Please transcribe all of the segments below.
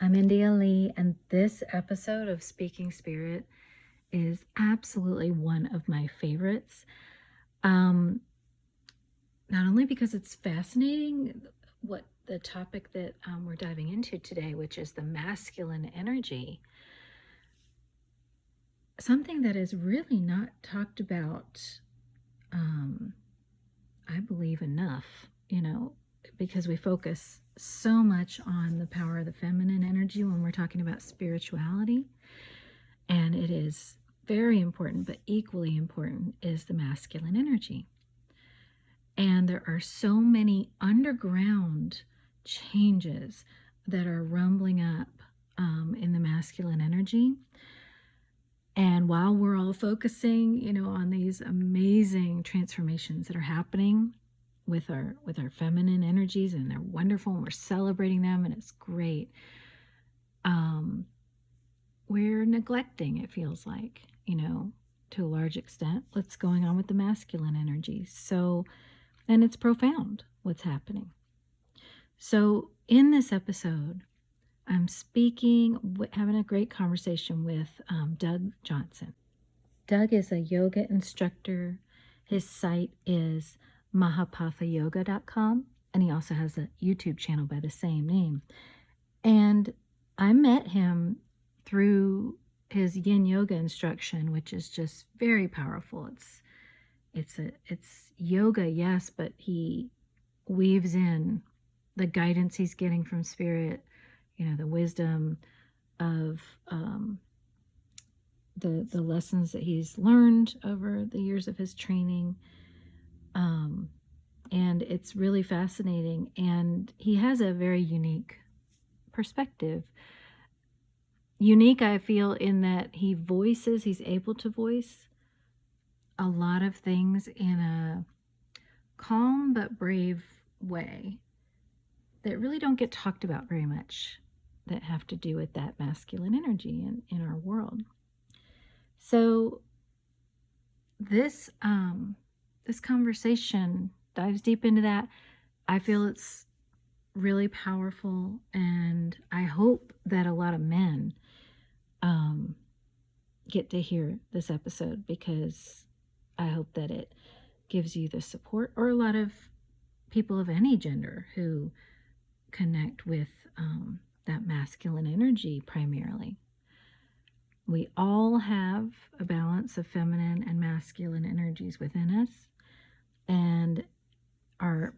I'm India Leigh, and this episode of Speaking Spirit is absolutely one of my favorites. Not only because it's fascinating, what the topic that we're diving into today, which is the masculine energy, something that is really not talked about, I believe, enough, because we focus so much on the power of the feminine energy when we're talking about spirituality. And it is very important, but equally important is the masculine energy. And there are so many underground changes that are rumbling up in the masculine energy. And while we're all focusing, on these amazing transformations that are happening with our feminine energies, and they're wonderful, and we're celebrating them, and it's great, we're neglecting, it feels like, to a large extent, what's going on with the masculine energies. So, and it's profound what's happening. So in this episode, I'm having a great conversation with Doug Johnson. Doug is a yoga instructor. His site is mahapathayoga.com, and he also has a YouTube channel by the same name. And I met him through his yin yoga instruction, which is just very powerful. It's yoga, yes, but he weaves in the guidance he's getting from spirit, the wisdom of the lessons that he's learned over the years of his training. And it's really fascinating. And he has a very unique perspective. Unique, I feel, in that he's able to voice a lot of things in a calm but brave way that really don't get talked about very much, that have to do with that masculine energy in our world. So this conversation dives deep into that. I feel it's really powerful, and I hope that a lot of men get to hear this episode, because I hope that it gives you the support, or a lot of people of any gender who connect with that masculine energy primarily. We all have a balance of feminine and masculine energies within us, and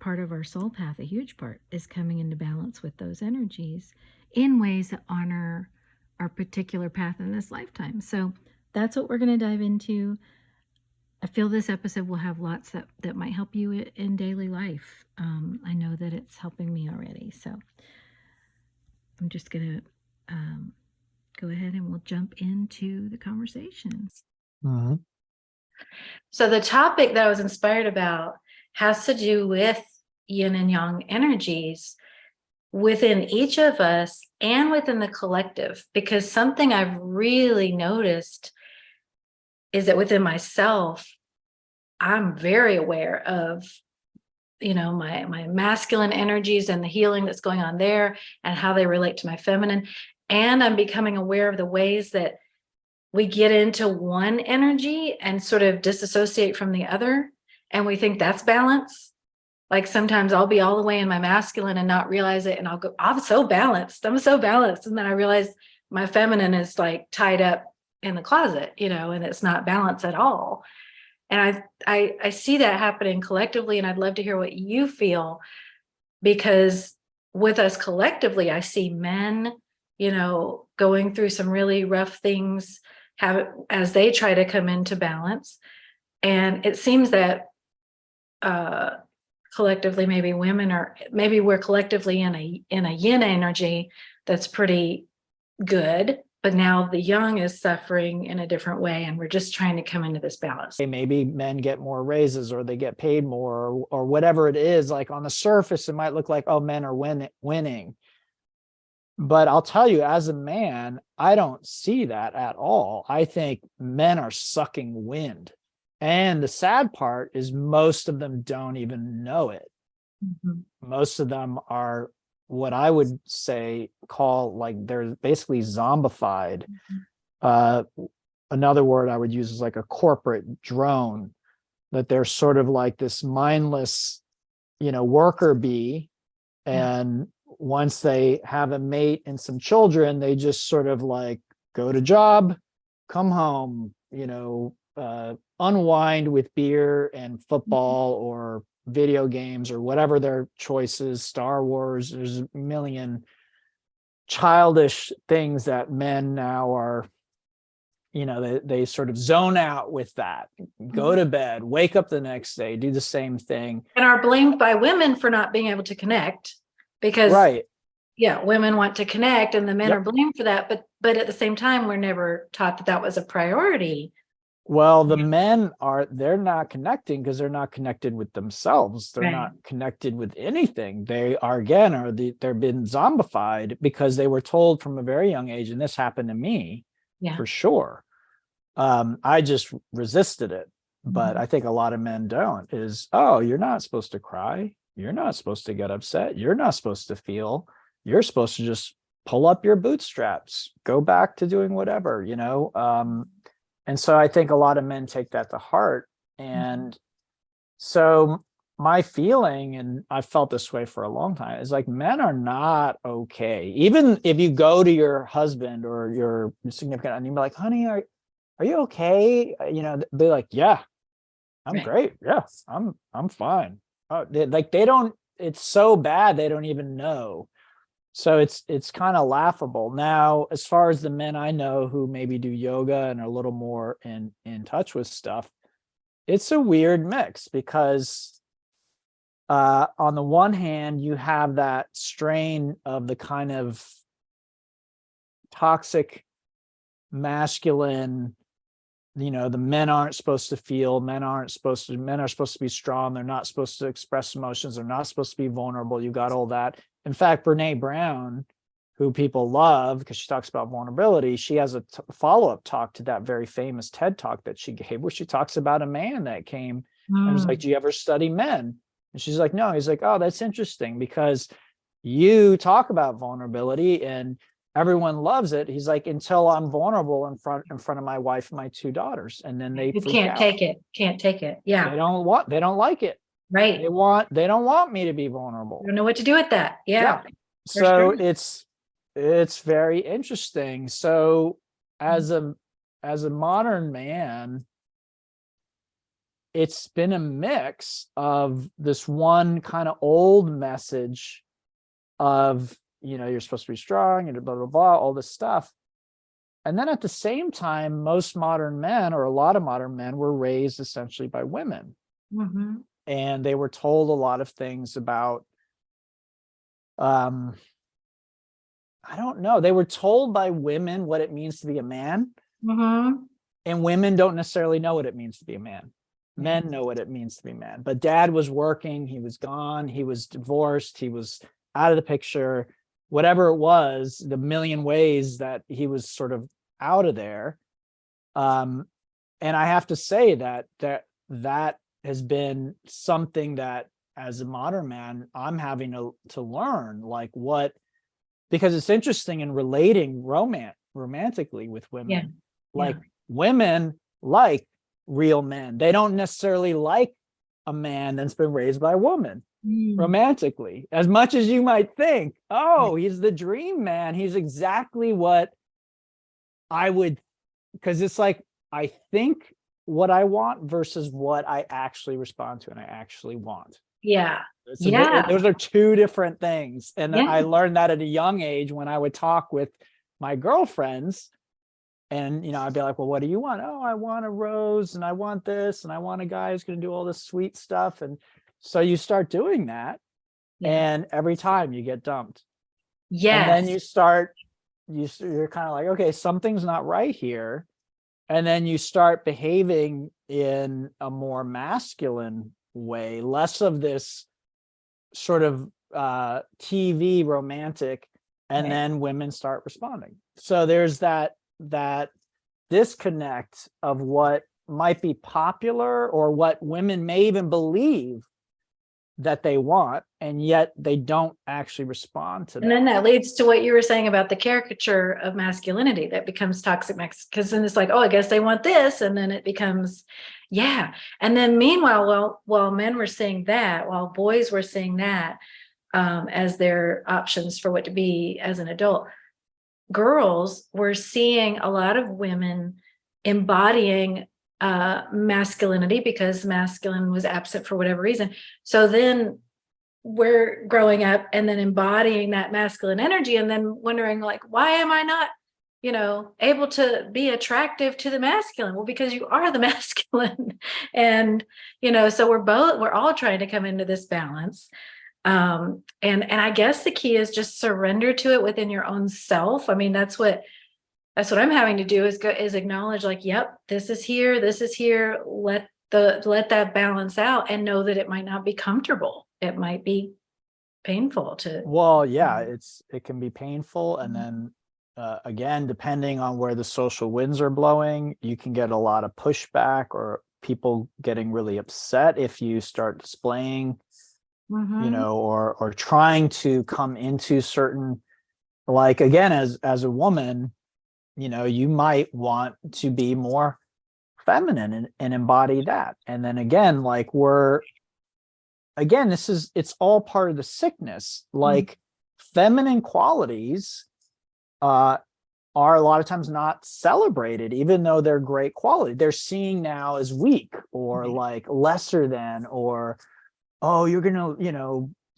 part of our soul path, a huge part, is coming into balance with those energies in ways that honor our particular path in this lifetime. So that's what we're going to dive into. I feel this episode will have lots that might help you in daily life. I know that it's helping me already. So I'm just going to go ahead and we'll jump into the conversation. Mm-hmm. So the topic that I was inspired about has to do with yin and yang energies within each of us and within the collective, because something I've really noticed is that within myself, I'm very aware of, my masculine energies and the healing that's going on there and how they relate to my feminine. And I'm becoming aware of the ways that we get into one energy and sort of disassociate from the other. And we think that's balance. Like sometimes I'll be all the way in my masculine and not realize it. And I'll go, I'm so balanced. And then I realize my feminine is like tied up in the closet, and it's not balanced at all. And I see that happening collectively, and I'd love to hear what you feel, because with us collectively, I see men, going through some really rough things as they try to come into balance. And it seems that collectively, maybe we're collectively in a yin energy that's pretty good, but now the yang is suffering in a different way, and we're just trying to come into this balance. Maybe men get more raises, or they get paid more, or whatever it is. Like on the surface, it might look like, oh, men are winning. But I'll tell you, as a man, I don't see that at all. I think men are sucking wind. And the sad part is most of them don't even know it. Mm-hmm. Most of them are what I would say call like they're basically zombified. Another word I would use is like a corporate drone, that they're sort of like this mindless, worker bee. And once they have a mate and some children, they just sort of like go to job, come home, unwind with beer and football or video games or whatever their choices, Star Wars. There's a million childish things that men now are, they sort of zone out with that, go to bed, wake up the next day, do the same thing. And are blamed by women for not being able to connect, because Right. Women want to connect and the men Yep. are blamed for that. But at the same time, we're never taught that that was a priority. Well, the men they're not connecting because they're not connected with themselves. They're Right. not connected with anything. They are, they're been zombified because they were told from a very young age, and this happened to me for sure. I just resisted it, but I think a lot of men don't, is, oh, you're not supposed to cry. You're not supposed to get upset. You're not supposed to feel. You're supposed to just pull up your bootstraps, go back to doing whatever, and so I think a lot of men take that to heart. And so my feeling, and I've felt this way for a long time, is like men are not okay. Even if you go to your husband or your significant and you're like, honey, are you okay? They're like, yeah, I'm great. Yeah, I'm fine. Oh, they don't, it's so bad they don't even know. So it's kind of laughable. Now, as far as the men I know who maybe do yoga and are a little more in touch with stuff, it's a weird mix because on the one hand, you have that strain of the kind of toxic masculine, the men aren't supposed to feel, men are supposed to be strong. They're not supposed to express emotions. They're not supposed to be vulnerable. You got all that. In fact, Brene Brown, who people love because she talks about vulnerability, she has a follow-up talk to that very famous TED talk that she gave, where she talks about a man that came and was like, do you ever study men? And she's like, no. He's like, oh, that's interesting because you talk about vulnerability and everyone loves it. He's like, until I'm vulnerable in front of my wife and my two daughters, and then they can't take it. Yeah, they don't like it. right. They don't want me to be vulnerable. You don't know what to do with that. Yeah. So it's very interesting. So as a modern man, it's been a mix of this one kind of old message of, you're supposed to be strong and blah, blah, blah, all this stuff. And then at the same time, most modern men, or a lot of modern men, were raised essentially by women. And they were told a lot of things about, I don't know, they were told by women what it means to be a man. And women don't necessarily know what it means to be a man. Men know what it means to be a man. But dad was working, he was gone, he was divorced, he was out of the picture, whatever it was, the million ways that he was sort of out of there. And I have to say that has been something that as a modern man, I'm having to learn, like because it's interesting in relating romantically with women. Women like real men. They don't necessarily like a man that's been raised by a woman romantically, as much as you might think, oh, he's the dream man. He's exactly what I would, because it's like, I think what I want versus what I actually respond to and I actually want. Those are two different things. And I learned that at a young age when I would talk with my girlfriends and, I'd be like, well, what do you want? Oh, I want a rose and I want this and I want a guy who's going to do all this sweet stuff. And so you start doing that and every time you get dumped. And then you're kind of like, okay, something's not right here. And then you start behaving in a more masculine way, less of this sort of TV romantic, and then women start responding. So there's that disconnect of what might be popular or what women may even believe that they want, and yet they don't actually respond to And that. then that leads to what you were saying about the caricature of masculinity that becomes toxic, because then it's like, oh, I guess they want this. And then it becomes, yeah. And then meanwhile, while men were seeing that, while boys were seeing that as their options for what to be as an adult, girls were seeing a lot of women embodying masculinity because masculine was absent for whatever reason. So then we're growing up and then embodying that masculine energy and then wondering like, why am I not, able to be attractive to the masculine? Well, because you are the masculine. And, so we're all trying to come into this balance. And I guess the key is just surrender to it within your own self. I mean, that's what I'm having to do is acknowledge like, yep, this is here. Let that balance out and know that it might not be comfortable. It might be painful to. Well, yeah, it can be painful. And then again, depending on where the social winds are blowing, you can get a lot of pushback or people getting really upset if you start displaying, or trying to come into certain, like, again, as a woman, you might want to be more feminine and embody that. And then again, like it's all part of the sickness. Like feminine qualities are a lot of times not celebrated, even though they're great quality. They're seen now as weak or like lesser than, or, oh, you're gonna,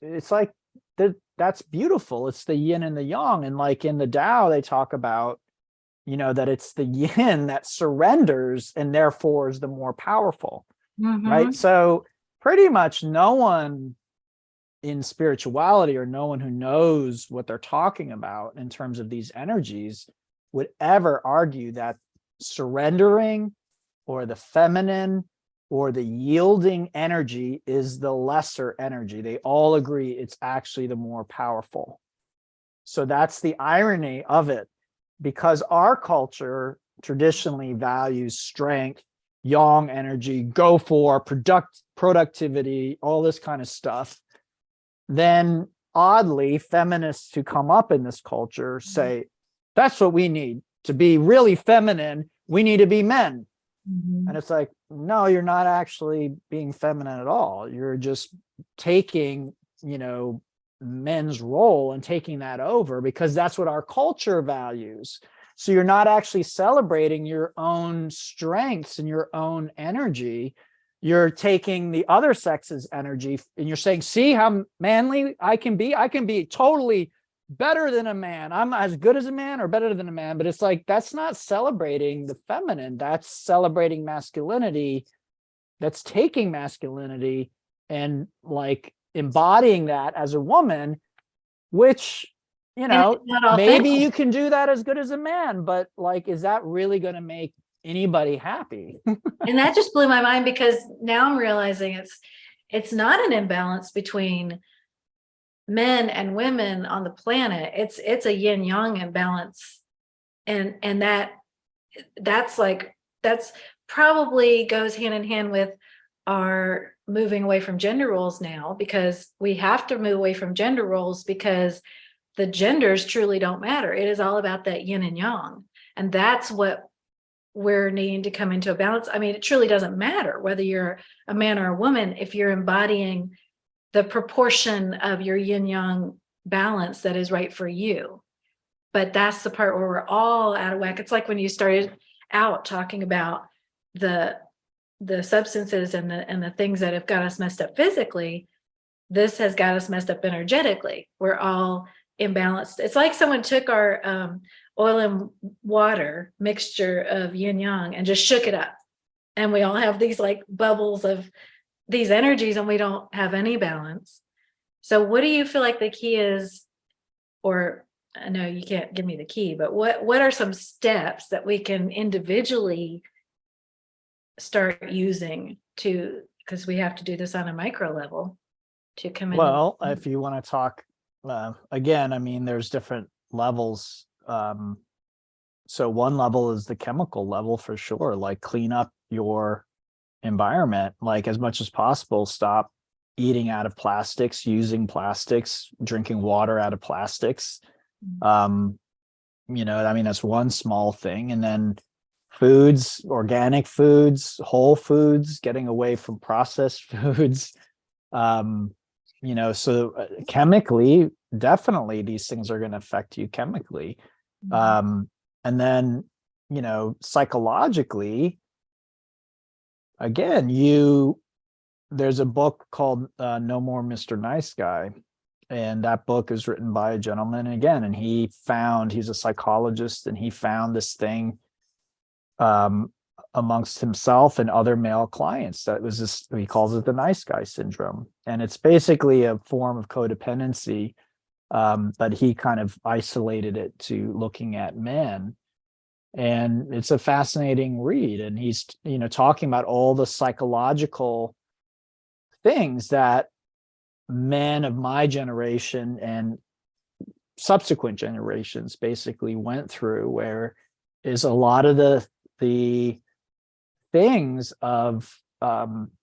it's like that's beautiful. It's the yin and the yang. And like in the Tao, they talk about, that it's the yin that surrenders and therefore is the more powerful. Right. So pretty much no one in spirituality or no one who knows what they're talking about in terms of these energies would ever argue that surrendering or the feminine or the yielding energy is the lesser energy. They all agree it's actually the more powerful. So that's the irony of it, because our culture traditionally values strength, yang energy, go for productivity, all this kind of stuff. Then oddly, feminists who come up in this culture say, that's what we need to be really feminine. We need to be men. And it's like, no, you're not actually being feminine at all. You're just taking, men's role and taking that over because that's what our culture values. So you're not actually celebrating your own strengths and your own energy. You're taking the other sex's energy and you're saying, see how manly I can be? I can be totally better than a man. I'm as good as a man or better than a man. But it's like, that's not celebrating the feminine. That's celebrating masculinity. That's taking masculinity and like embodying that as a woman, which, maybe you can do that as good as a man, but like, is that really going to make anybody happy? And that just blew my mind because now I'm realizing it's not an imbalance between men and women on the planet. It's a yin yang imbalance. And that's probably goes hand in hand with our moving away from gender roles now, because we have to move away from gender roles because the genders truly don't matter. It is all about that yin and yang. And that's what we're needing to come into a balance. I mean, it truly doesn't matter whether you're a man or a woman if you're embodying the proportion of your yin yang balance that is right for you. But that's the part where we're all out of whack. It's like when you started out talking about the substances and the things that have got us messed up physically. This has got us messed up energetically. We're all imbalanced. It's like someone took our oil and water mixture of yin yang and just shook it up, and we all have these like bubbles of these energies and we don't have any balance. So what do you feel like the key is? Or I know you can't give me the key, but what are some steps that we can individually start using to, because we have to do this on a micro level to come in? Well, if you want to talk again, I mean, there's different levels. So one level is the chemical level for sure, like clean up your environment, like as much as possible, stop eating out of plastics, using plastics, drinking water out of plastics. I mean, that's one small thing. And then foods, organic foods, whole foods, getting away from processed foods. So chemically, definitely these things are going to affect you chemically. And then, psychologically, again, there's a book called No More Mr. Nice Guy. And that book is written by a gentleman again, and he's a psychologist, and he found this thing amongst himself and other male clients that was this, he calls it the nice guy syndrome. And it's basically a form of codependency, but he kind of isolated it to looking at men. And it's a fascinating read. And he's, talking about all the psychological things that men of my generation and subsequent generations basically went through, where is a lot of the things of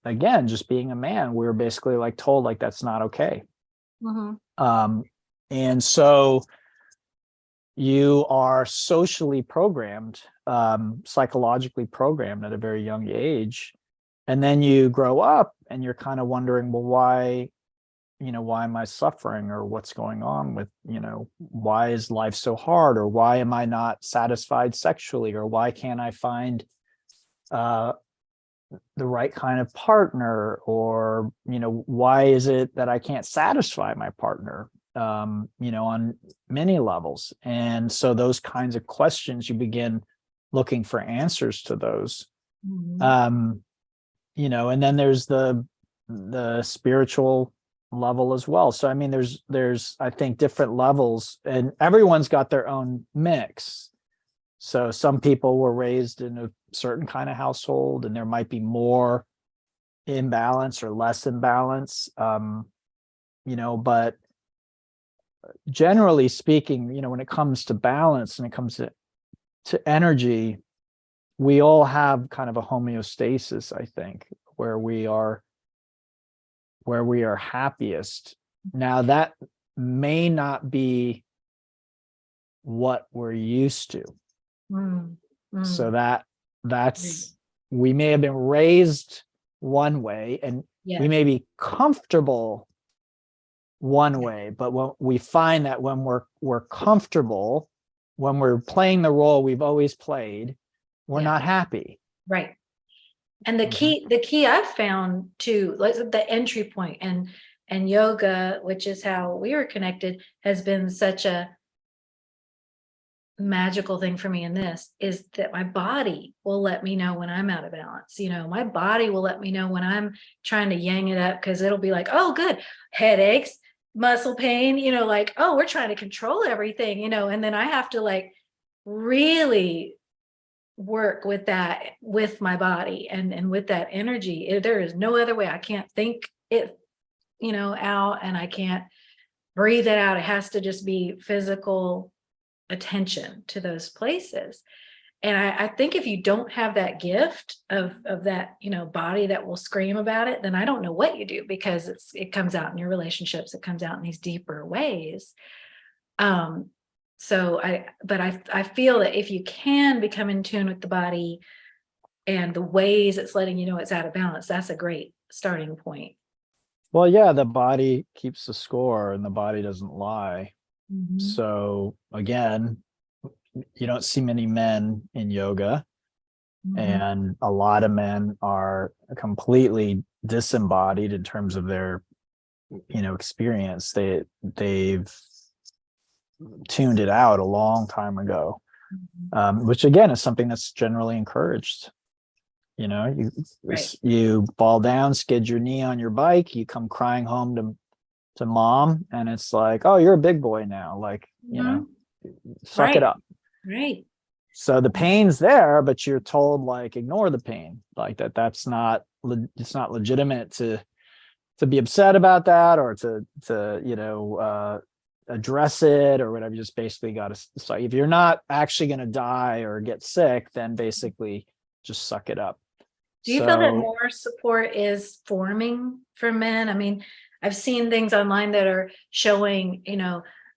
again, just being a man, we were basically like told like that's not okay. And so you are socially programmed, psychologically programmed at a very young age, and then you grow up and you're kind of wondering, well, why am I suffering, or what's going on with, why is life so hard, or why am I not satisfied sexually, or why can't I find the right kind of partner, or, why is it that I can't satisfy my partner, on many levels. And so those kinds of questions, you begin looking for answers to those. And then there's the spiritual level as well. So I mean, there's I think different levels, and everyone's got their own mix. So some people were raised in a certain kind of household, and there might be more imbalance or less imbalance, but generally speaking, when it comes to balance and it comes to energy, we all have kind of a homeostasis, I think, where we are happiest. Now, that may not be what we're used to. So that's we may have been raised one way, and we may be comfortable one way, but when we find that when we're comfortable, when we're playing the role we've always played, we're not happy. Right. And the key I've found too, like the entry point and yoga, which is how we were connected, has been such a magical thing for me in this, is that my body will let me know when I'm out of balance. My body will let me know when I'm trying to yang it up, because it'll be like, oh, good, headaches, muscle pain, like, oh, we're trying to control everything, and then I have to like really work with that, with my body and with that energy. There is no other way. I can't think it, out, and I can't breathe it out. It has to just be physical attention to those places. And I think if you don't have that gift of that, body that will scream about it, then I don't know what you do, because it comes out in your relationships. It comes out in these deeper ways. So I feel that if you can become in tune with the body and the ways it's letting you know it's out of balance, that's a great starting point. Well, yeah, the body keeps the score, and the body doesn't lie. So again, you don't see many men in yoga, and a lot of men are completely disembodied in terms of their, experience. They've tuned it out a long time ago, which again is something that's generally encouraged. You fall down, skid your knee on your bike, you come crying home to mom, and it's like, oh, you're a big boy now, like, suck it up. Right. So the pain's there, but you're told like, ignore the pain, like it's not legitimate to be upset about that, or to address it or whatever. You just basically got to, so if you're not actually going to die or get sick, then basically just suck it up. Do you feel that So more support is forming for men? I mean, I've seen things online that are showing,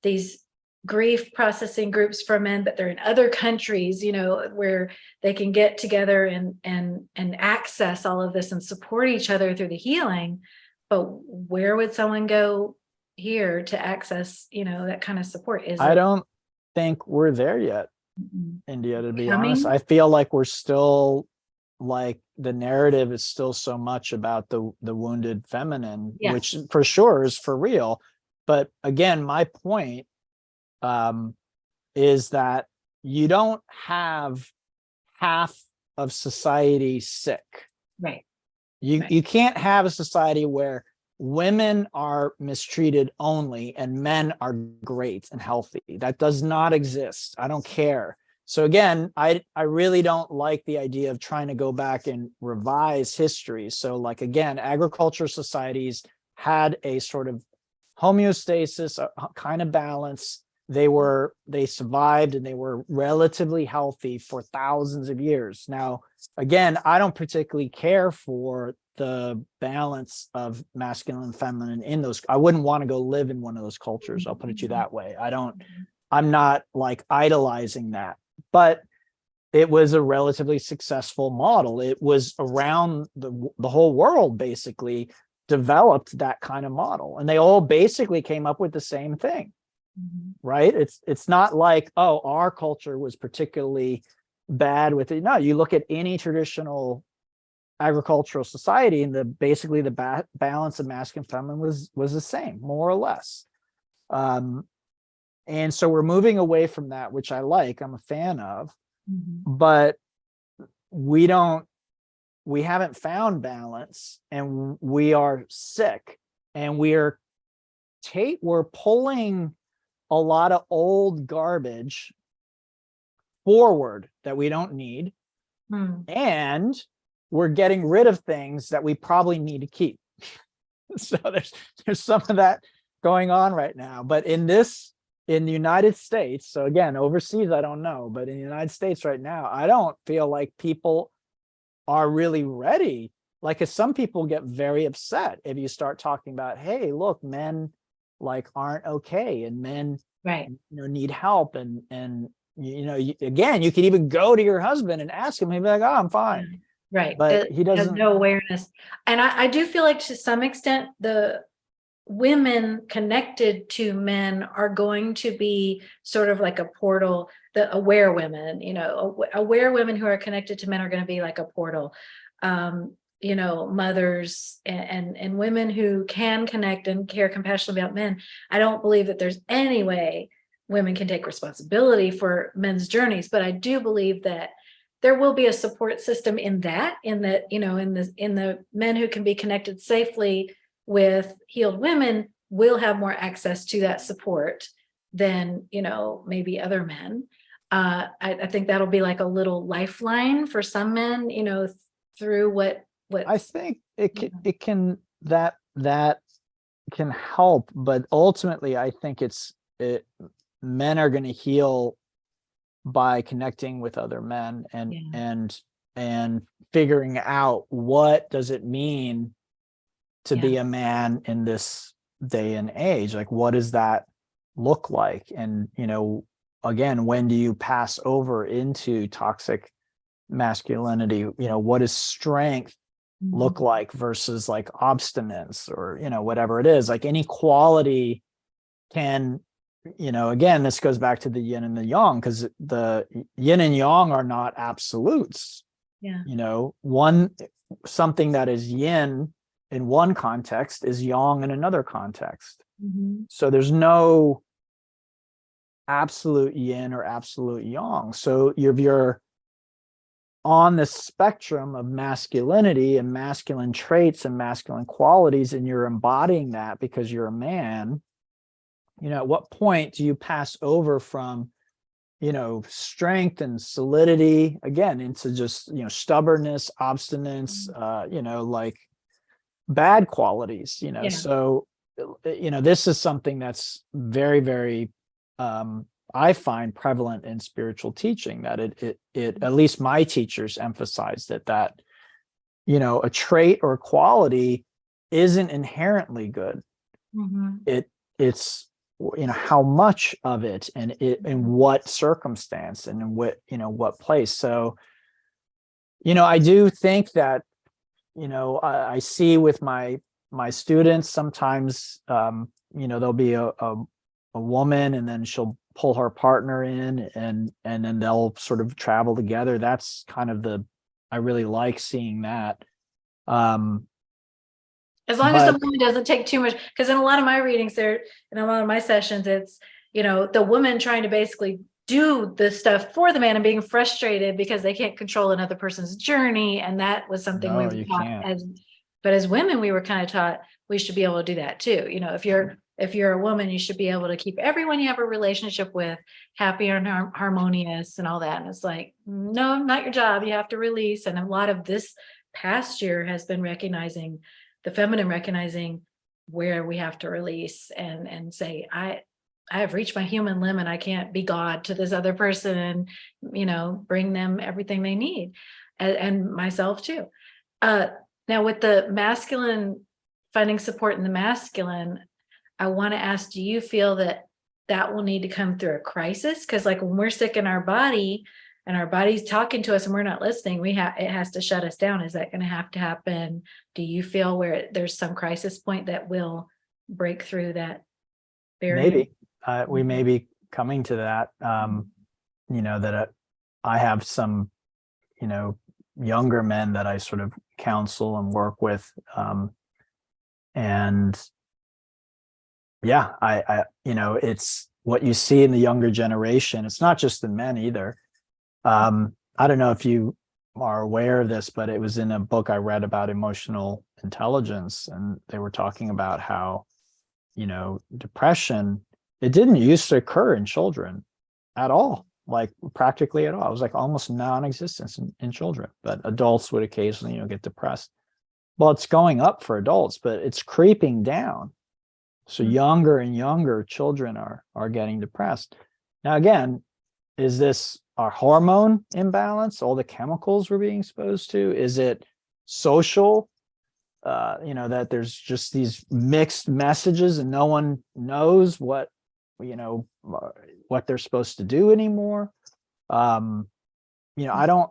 these grief processing groups for men, but they're in other countries, where they can get together and access all of this and support each other through the healing. But where would someone go here to access, that kind of support? Is I it don't think we're there yet, India, to be honest. coming? I feel like we're still, like, the narrative is still so much about the wounded feminine, which Yes. for sure is for real. But again, my point is that you don't have half of society sick. Right. You can't have a society where women are mistreated only and men are great and healthy. That does not exist. I don't care. So again, I really don't like the idea of trying to go back and revise history. So like, again, agriculture societies had a sort of homeostasis, a kind of balance. They survived and they were relatively healthy for thousands of years. Now, again, I don't particularly care for the balance of masculine and feminine in those. I wouldn't want to go live in one of those cultures. I'll put it to you that way. I'm not like idolizing that, but it was a relatively successful model. It was around the whole world basically developed that kind of model, and they all basically came up with the same thing. Right? It's not like, oh, our culture was particularly bad with it. No, you look at any traditional agricultural society, and basically the balance of masculine and feminine was the same, more or less. And so we're moving away from that, which I like. I'm a fan of, but we haven't found balance, and we are sick, and we're pulling a lot of old garbage forward that we don't need. And we're getting rid of things that we probably need to keep. So there's some of that going on right now. But in the United States, so again, overseas, I don't know, but in the United States right now, I don't feel like people are really ready. Like, as some people get very upset if you start talking about, hey, look, men like aren't okay, and men need help, and again, you could even go to your husband and ask him, he'd be like, oh, I'm fine. Right. But he Has doesn't. no awareness. And I do feel like to some extent the women connected to men are going to be sort of like a portal. The aware women, aware women who are connected to men are going to be like a portal. Mothers and women who can connect and care compassionately about men. I don't believe that there's any way women can take responsibility for men's journeys, but I do believe that there will be a support system in the men who can be connected safely with healed women will have more access to that support than, maybe other men. I think that'll be like a little lifeline for some men, through what I think it can that can help, but ultimately I think men are going to heal by connecting with other men and figuring out, what does it mean to be a man in this day and age? Like, what does that look like? And again, when do you pass over into toxic masculinity? What does strength look like versus like obstinance, or whatever it is? Like, any quality can, again, this goes back to the yin and the yang, because the yin and yang are not absolutes. Something that is yin in one context is yang in another context. So there's no absolute yin or absolute yang. So you're on the spectrum of masculinity and masculine traits and masculine qualities, and you're embodying that because you're a man. At what point do you pass over from strength and solidity again into just stubbornness, obstinance, like bad qualities? So this is something that's very, very I find prevalent in spiritual teaching, that it at least my teachers emphasized that a trait or quality isn't inherently good. Mhm. It's how much of it, and in what circumstance, and in what place. So I do think that I see with my students sometimes, there'll be a woman, and then she'll pull her partner in, and then they'll sort of travel together. That's kind of I really like seeing that. As long as the But woman doesn't take too much, because in a lot of my readings there, in a lot of my sessions, it's, the woman trying to basically do the stuff for the man and being frustrated because they can't control another person's journey. And that was something we no, were you taught can't. but as women, we were kind of taught we should be able to do that too. If you're a woman, you should be able to keep everyone you have a relationship with happy and harmonious and all that. And it's like, no, not your job. You have to release. And a lot of this past year has been recognizing the feminine, recognizing where we have to release and say, I have reached my human limit. I can't be God to this other person and, bring them everything they need, and myself too. Now with the masculine, finding support in the masculine, I want to ask, do you feel that will need to come through a crisis? Because like when we're sick in our body and our body's talking to us and we're not listening, it has to shut us down. Is that going to happen? Do you feel where there's some crisis point that will break through that barrier? Maybe we may be coming to that. That I have some, younger men that I sort of counsel and work with, and yeah, it's what you see in the younger generation. It's not just the men either. I don't know if you are aware of this, but it was in a book I read about emotional intelligence, and they were talking about how, depression, it didn't used to occur in children at all, like practically at all. It was like almost non-existent in children, but adults would occasionally, get depressed. Well, it's going up for adults, but it's creeping down. So younger and younger children are getting depressed. Now, again, is this our hormone imbalance, all the chemicals we're being exposed to? Is it social, that there's just these mixed messages and no one knows what they're supposed to do anymore? I don't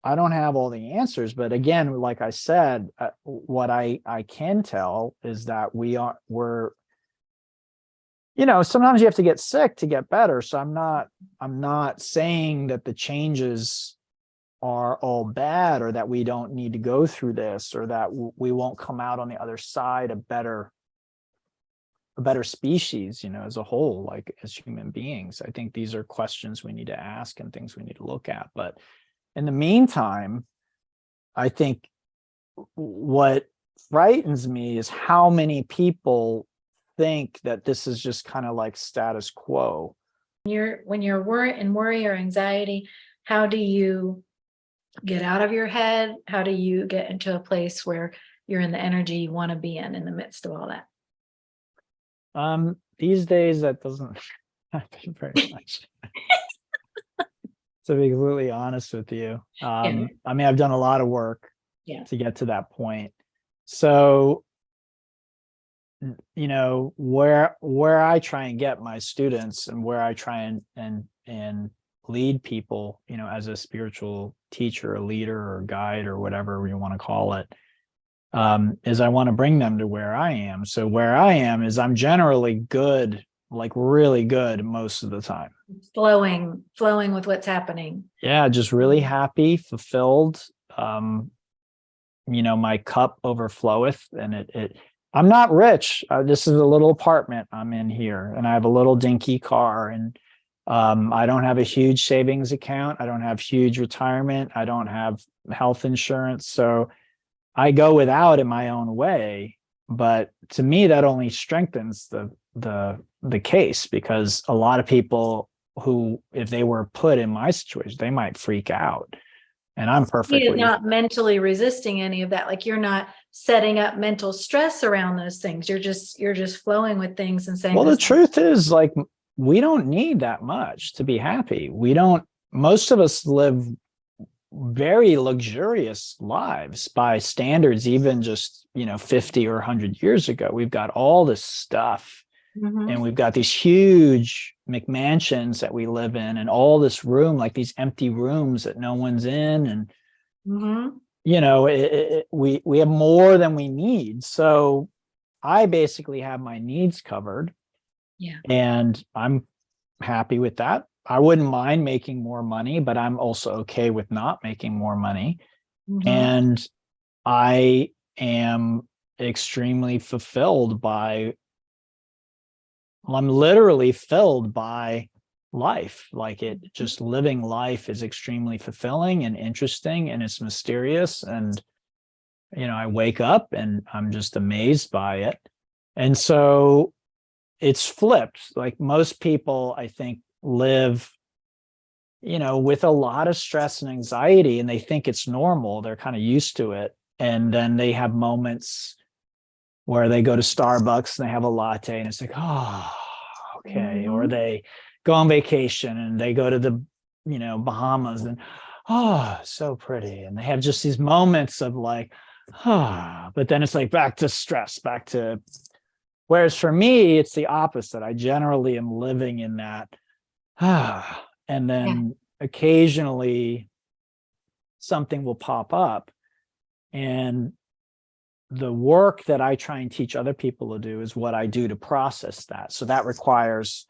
have all the answers, but again, like I said, what I can tell is that we're sometimes you have to get sick to get better. So I'm not saying that the changes are all bad, or that we don't need to go through this, or that we won't come out on the other side a better species, as a whole, like as human beings. I think these are questions we need to ask and things we need to look at. But in the meantime, I think what frightens me is how many people think that this is just kind of like status quo. When you're worry or anxiety, how do you get out of your head? How do you get into a place where you're in the energy you want to be in the midst of all that? These days that doesn't happen very much. To be completely honest with you. I mean, I've done a lot of work to get to that point. So where I try and get my students, and where I try and lead people, as a spiritual teacher, a leader, or guide, or whatever you want to call it, is I want to bring them to where I am. So where I am is I'm generally good, like really good most of the time. Flowing with what's happening. Yeah, just really happy, fulfilled. My cup overfloweth, and I'm not rich. This is a little apartment I'm in here, and I have a little dinky car, and I don't have a huge savings account. I don't have huge retirement. I don't have health insurance. So I go without in my own way. But to me, that only strengthens the case, because a lot of people who, if they were put in my situation, they might freak out. And I'm perfectly You're not mentally resisting any of that. Like you're not setting up mental stress around those things. You're just flowing with things and saying, well, the truth is, like, we don't need that much to be happy. Most of us live very luxurious lives by standards, even just, 50 or 100 years ago. We've got all this stuff, and we've got these huge McMansions that we live in, and all this room, like these empty rooms that no one's in. And, we have more than we need. So I basically have my needs covered. Yeah. And I'm happy with that. I wouldn't mind making more money, but I'm also okay with not making more money. And I am extremely fulfilled by, I'm literally filled by life. Like, it just living life is extremely fulfilling and interesting, and it's mysterious. And, I wake up and I'm just amazed by it. And so it's flipped. Like, most people, I think, live, with a lot of stress and anxiety, and they think it's normal. They're kind of used to it. And then they have moments where they go to Starbucks and they have a latte, and it's like, oh, okay. Or they go on vacation and they go to the, Bahamas, and, oh, so pretty. And they have just these moments of like, ah, but then it's like back to stress, back to, whereas for me, it's the opposite. I generally am living in that, and then occasionally something will pop up. And the work that I try and teach other people to do is what I do to process that. So that requires,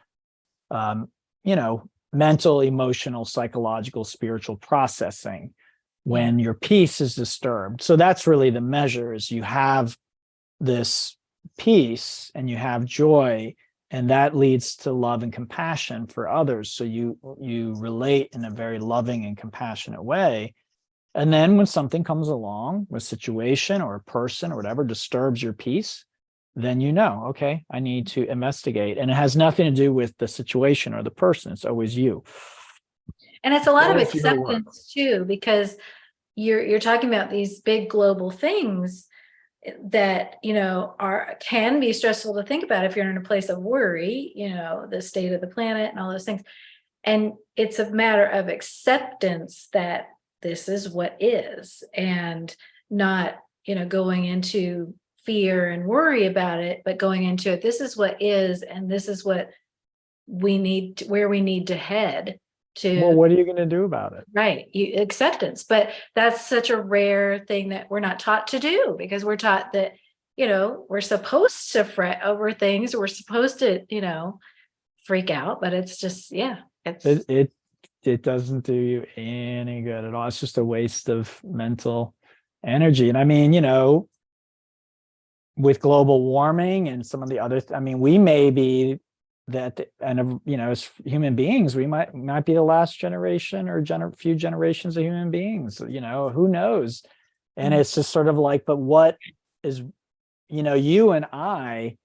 mental, emotional, psychological, spiritual processing when your peace is disturbed. So that's really the measure, is you have this peace and you have joy, and that leads to love and compassion for others. So you relate in a very loving and compassionate way. And then when something comes along, a situation or a person or whatever disturbs your peace, then okay, I need to investigate. And it has nothing to do with the situation or the person. It's always you. And it's a lot of acceptance too, because you're talking about these big global things that can be stressful to think about if you're in a place of worry, the state of the planet and all those things. And it's a matter of acceptance that this is what is, and not going into fear and worry about it, but going into it, this is what is, and this is what we need, where we need to head to. Well, what are you going to do about it? Right. Acceptance. But that's such a rare thing that we're not taught to do, because we're taught that, we're supposed to fret over things. We're supposed to, freak out, but it's just, it doesn't do you any good at all. It's just a waste of mental energy. And I mean, with global warming and some of the other, we may be that, and as human beings, we might be the last generation or few generations of human beings, who knows? And it's just sort of like, but what is, you and I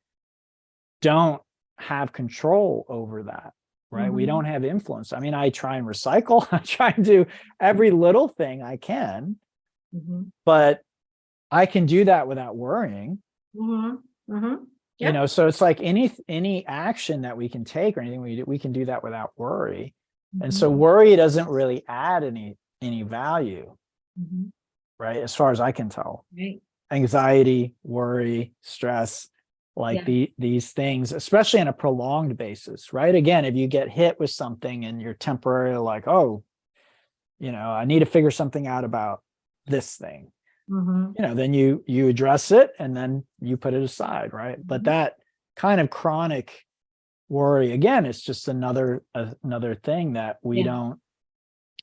don't have control over that, right? We don't have influence. I try and recycle, I try and do every little thing I can, but I can do that without worrying. So it's like any action that we can take or anything we do, we can do that without worry. And so worry doesn't really add any value, right? As far as I can tell. Right. Anxiety, worry, stress, like these things, especially on a prolonged basis, right? Again, if you get hit with something and you're temporarily like, oh, I need to figure something out about this thing. Then you address it and then you put it aside, right? But that kind of chronic worry, again, it's just another thing that we don't,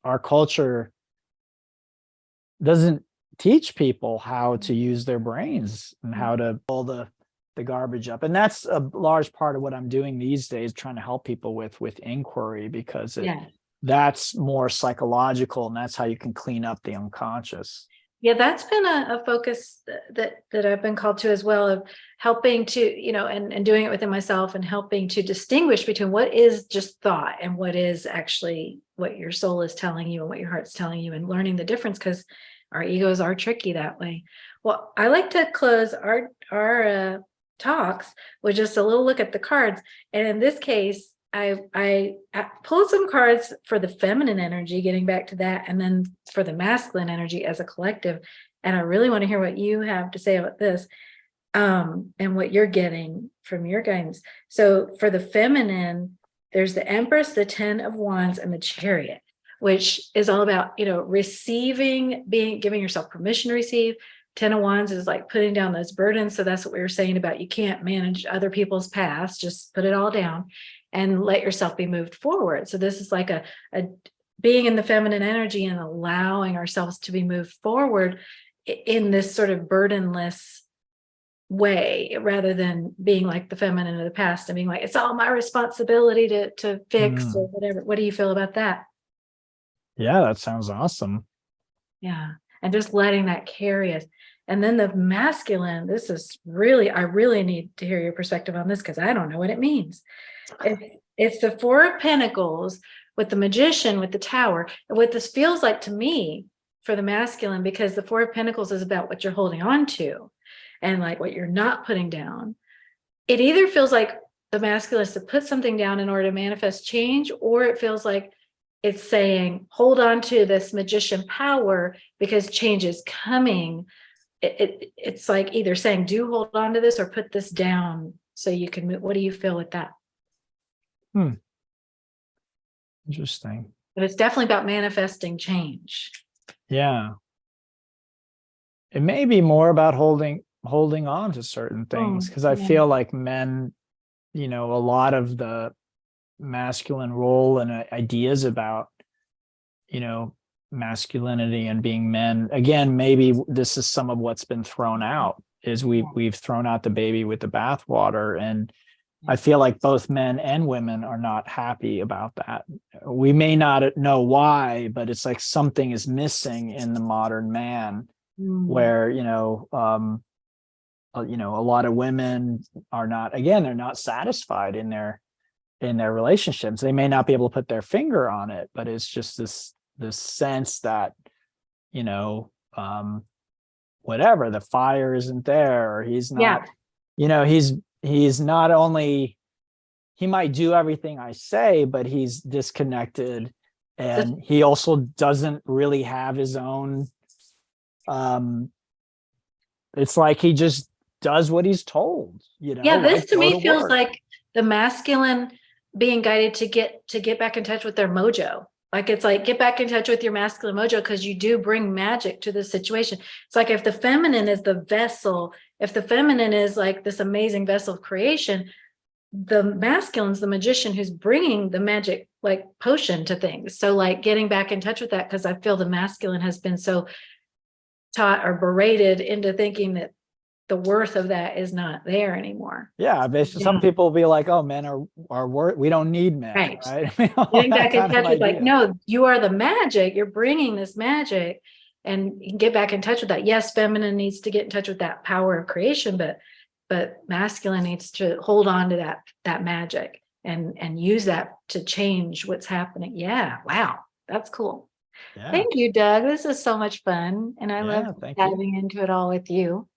our culture doesn't teach people how to use their brains and how to pull the garbage up. And that's a large part of what I'm doing these days, trying to help people with inquiry, because that's more psychological, and that's how you can clean up the unconscious. Yeah, that's been a focus that I've been called to as well, of helping to, and doing it within myself, and helping to distinguish between what is just thought and what is actually what your soul is telling you and what your heart's telling you, and learning the difference, because our egos are tricky that way. Well, I like to close our talks with just a little look at the cards. And in this case, I pulled some cards for the feminine energy, getting back to that, and then for the masculine energy as a collective. And I really want to hear what you have to say about this, and what you're getting from your guidance. So for the feminine, there's the Empress, the 10 of Wands, and the Chariot, which is all about, receiving, giving yourself permission to receive. 10 of Wands is like putting down those burdens. So that's what we were saying about, you can't manage other people's past, just put it all down and let yourself be moved forward. So this is like a being in the feminine energy and allowing ourselves to be moved forward in this sort of burdenless way, rather than being like the feminine of the past and being like, it's all my responsibility to fix or whatever. What do you feel about that? Yeah, that sounds awesome. Yeah. And just letting that carry us. And then the masculine, this is really, I really need to hear your perspective on this because I don't know what it means. It's the Four of Pentacles with the Magician, with the Tower. And what this feels like to me for the masculine, because the Four of Pentacles is about what you're holding on to and like what you're not putting down. It either feels like the masculine is to put something down in order to manifest change, or it feels like it's saying, hold on to this magician power because change is coming. It's like either saying, do hold on to this or put this down so you can move. What do you feel with that? Interesting. But it's definitely about manifesting change. Yeah. It may be more about holding on to certain things, because I feel like men, a lot of the masculine role and ideas about, masculinity and being men, again, maybe this is some of what's been thrown out, is we've thrown out the baby with the bathwater. And I feel like both men and women are not happy about that. We may not know why, but it's like something is missing in the modern man, where, a lot of women are not, again, they're not satisfied in their relationships. They may not be able to put their finger on it, but it's just this sense that, whatever, the fire isn't there, or he's not, he's not only, he might do everything I say, but he's disconnected, and he also doesn't really have his own, it's like he just does what he's told, This to me feels work. like the masculine being guided to get back in touch with their mojo. Like, it's like, get back in touch with your masculine mojo, because you do bring magic to this situation. It's like, if the feminine is the vessel, if the feminine is like this amazing vessel of creation, the masculine's the magician who's bringing the magic, like potion to things. So like getting back in touch with that, because I feel the masculine has been so taught or berated into thinking that the worth of that is not there anymore. Yeah, basically, some people will be like, "Oh, men are worth. We don't need men." Right. Getting back in touch with like, no, you are the magic. You're bringing this magic, and you can get back in touch with that. Yes, feminine needs to get in touch with that power of creation, but masculine needs to hold on to that magic and use that to change what's happening. Yeah. Wow. That's cool. Yeah. Thank you, Doug. This is so much fun. And I love diving into it all with you.